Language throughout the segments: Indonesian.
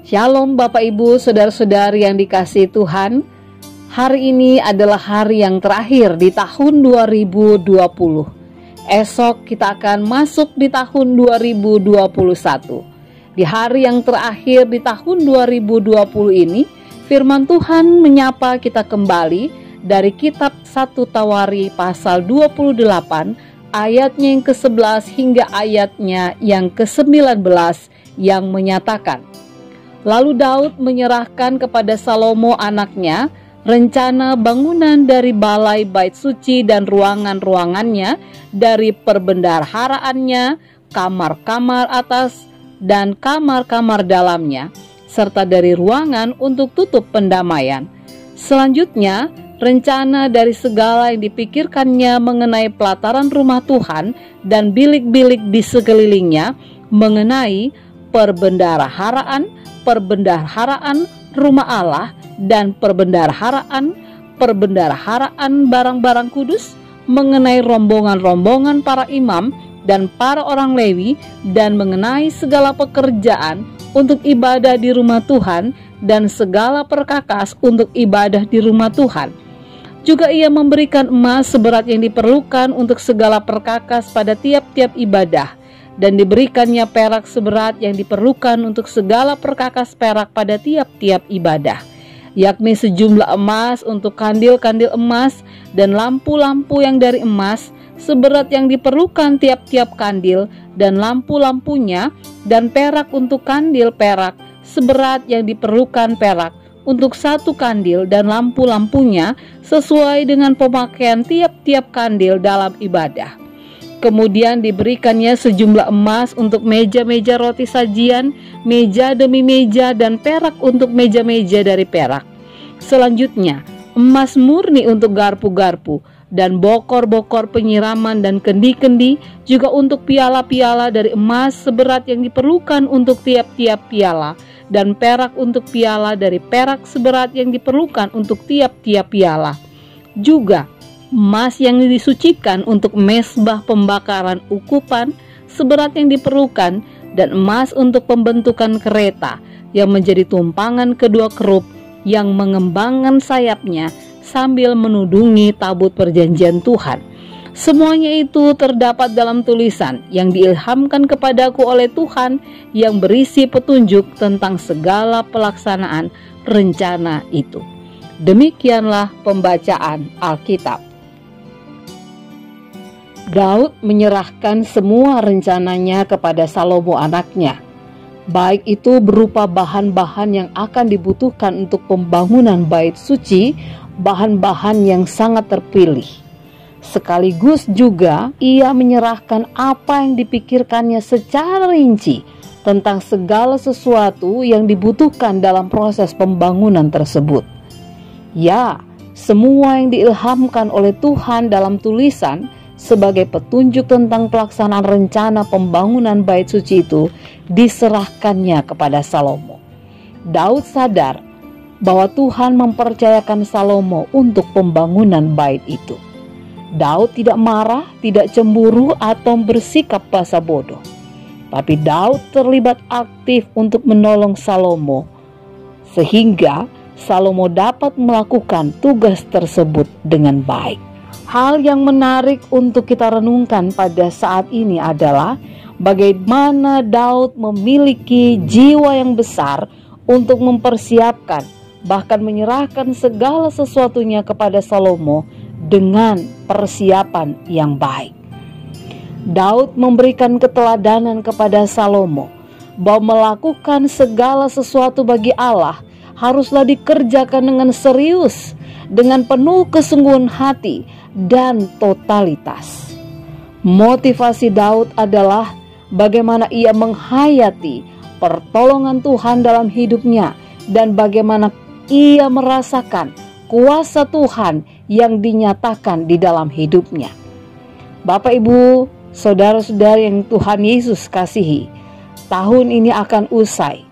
Shalom Bapak Ibu, Saudara-saudari yang dikasihi Tuhan. Hari ini adalah hari yang terakhir di tahun 2020. Esok kita akan masuk di tahun 2021. Di hari yang terakhir di tahun 2020 ini, firman Tuhan menyapa kita kembali dari kitab 1 Tawari pasal 28 ayatnya yang ke-11 hingga ayatnya yang ke-19 yang menyatakan, lalu Daud menyerahkan kepada Salomo anaknya rencana bangunan dari balai bait suci dan ruangan-ruangannya, dari perbendaharaannya, kamar-kamar atas dan kamar-kamar dalamnya, serta dari ruangan untuk tutup pendamaian. Selanjutnya, rencana dari segala yang dipikirkannya mengenai pelataran rumah Tuhan dan bilik-bilik di sekelilingnya, mengenai perbendaharaan rumah Allah dan perbendaharaan barang-barang kudus, mengenai rombongan-rombongan para imam dan para orang Lewi, dan mengenai segala pekerjaan untuk ibadah di rumah Tuhan dan segala perkakas untuk ibadah di rumah Tuhan. Juga ia memberikan emas seberat yang diperlukan untuk segala perkakas pada tiap-tiap ibadah, dan diberikannya perak seberat yang diperlukan untuk segala perkakas perak pada tiap-tiap ibadah, yakni sejumlah emas untuk kandil-kandil emas dan lampu-lampu yang dari emas seberat yang diperlukan tiap-tiap kandil dan lampu-lampunya, dan perak untuk kandil perak seberat yang diperlukan perak untuk satu kandil dan lampu-lampunya sesuai dengan pemakaian tiap-tiap kandil dalam ibadah. Kemudian diberikannya sejumlah emas untuk meja-meja roti sajian, meja demi meja, dan perak untuk meja-meja dari perak. Selanjutnya, emas murni untuk garpu-garpu, dan bokor-bokor penyiraman dan kendi-kendi, juga untuk piala-piala dari emas seberat yang diperlukan untuk tiap-tiap piala, dan perak untuk piala dari perak seberat yang diperlukan untuk tiap-tiap piala. Juga emas yang disucikan untuk mezbah pembakaran ukupan seberat yang diperlukan, dan emas untuk pembentukan kereta yang menjadi tumpangan kedua kerub yang mengembangkan sayapnya sambil menudungi tabut perjanjian Tuhan. Semuanya itu terdapat dalam tulisan yang diilhamkan kepadaku oleh Tuhan, yang berisi petunjuk tentang segala pelaksanaan rencana itu. Demikianlah pembacaan Alkitab. Daud menyerahkan semua rencananya kepada Salomo anaknya, baik itu berupa bahan-bahan yang akan dibutuhkan untuk pembangunan bait suci, bahan-bahan yang sangat terpilih. Sekaligus juga ia menyerahkan apa yang dipikirkannya secara rinci tentang segala sesuatu yang dibutuhkan dalam proses pembangunan tersebut. Ya, semua yang diilhamkan oleh Tuhan dalam tulisan sebagai petunjuk tentang pelaksanaan rencana pembangunan bait suci itu diserahkannya kepada Salomo. Daud sadar bahwa Tuhan mempercayakan Salomo untuk pembangunan bait itu. Daud tidak marah, tidak cemburu atau bersikap basa bodoh. Tapi Daud terlibat aktif untuk menolong Salomo, sehingga Salomo dapat melakukan tugas tersebut dengan baik. Hal yang menarik untuk kita renungkan pada saat ini adalah bagaimana Daud memiliki jiwa yang besar untuk mempersiapkan, bahkan menyerahkan segala sesuatunya kepada Salomo dengan persiapan yang baik. Daud memberikan keteladanan kepada Salomo bahwa melakukan segala sesuatu bagi Allah haruslah dikerjakan dengan serius, dengan penuh kesungguhan hati dan totalitas. Motivasi Daud adalah bagaimana ia menghayati pertolongan Tuhan dalam hidupnya, dan bagaimana ia merasakan kuasa Tuhan yang dinyatakan di dalam hidupnya. Bapak Ibu, saudara-saudari yang Tuhan Yesus kasihi, tahun ini akan usai.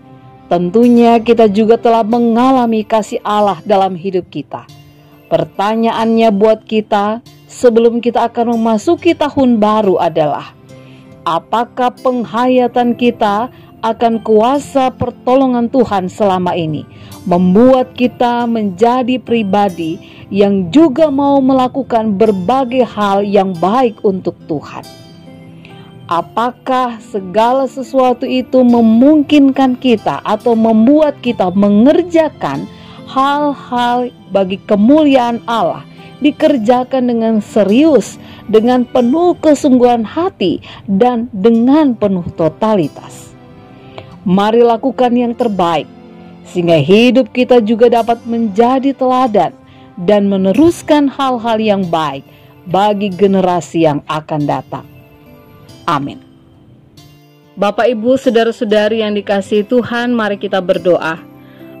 Tentunya kita juga telah mengalami kasih Allah dalam hidup kita. Pertanyaannya buat kita sebelum kita akan memasuki tahun baru adalah, apakah penghayatan kita akan kuasa pertolongan Tuhan selama ini, membuat kita menjadi pribadi yang juga mau melakukan berbagai hal yang baik untuk Tuhan. Apakah segala sesuatu itu memungkinkan kita atau membuat kita mengerjakan hal-hal bagi kemuliaan Allah, dikerjakan dengan serius, dengan penuh kesungguhan hati, dan dengan penuh totalitas? Mari lakukan yang terbaik, sehingga hidup kita juga dapat menjadi teladan dan meneruskan hal-hal yang baik bagi generasi yang akan datang. Amin. Bapak, Ibu, saudara-saudari yang dikasihi Tuhan, mari kita berdoa.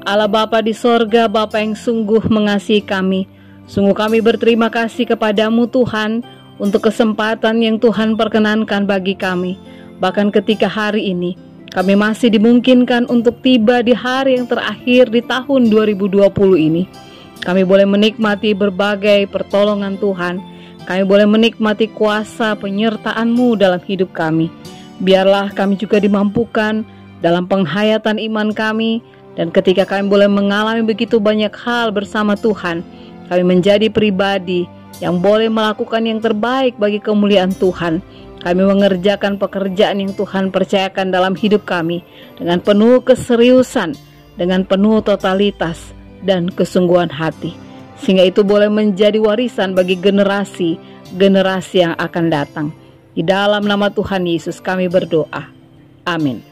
Allah Bapa di sorga, Bapa yang sungguh mengasihi kami, sungguh kami berterima kasih kepadamu Tuhan, untuk kesempatan yang Tuhan perkenankan bagi kami. Bahkan ketika hari ini kami masih dimungkinkan untuk tiba di hari yang terakhir di tahun 2020 ini. Kami boleh menikmati berbagai pertolongan Tuhan. Kami boleh menikmati kuasa penyertaan-Mu dalam hidup kami. Biarlah kami juga dimampukan dalam penghayatan iman kami. Dan ketika kami boleh mengalami begitu banyak hal bersama Tuhan, kami menjadi pribadi yang boleh melakukan yang terbaik bagi kemuliaan Tuhan. Kami mengerjakan pekerjaan yang Tuhan percayakan dalam hidup kami dengan penuh keseriusan, dengan penuh totalitas dan kesungguhan hati, sehingga itu boleh menjadi warisan bagi generasi yang akan datang. Di dalam nama Tuhan Yesus kami berdoa. Amin.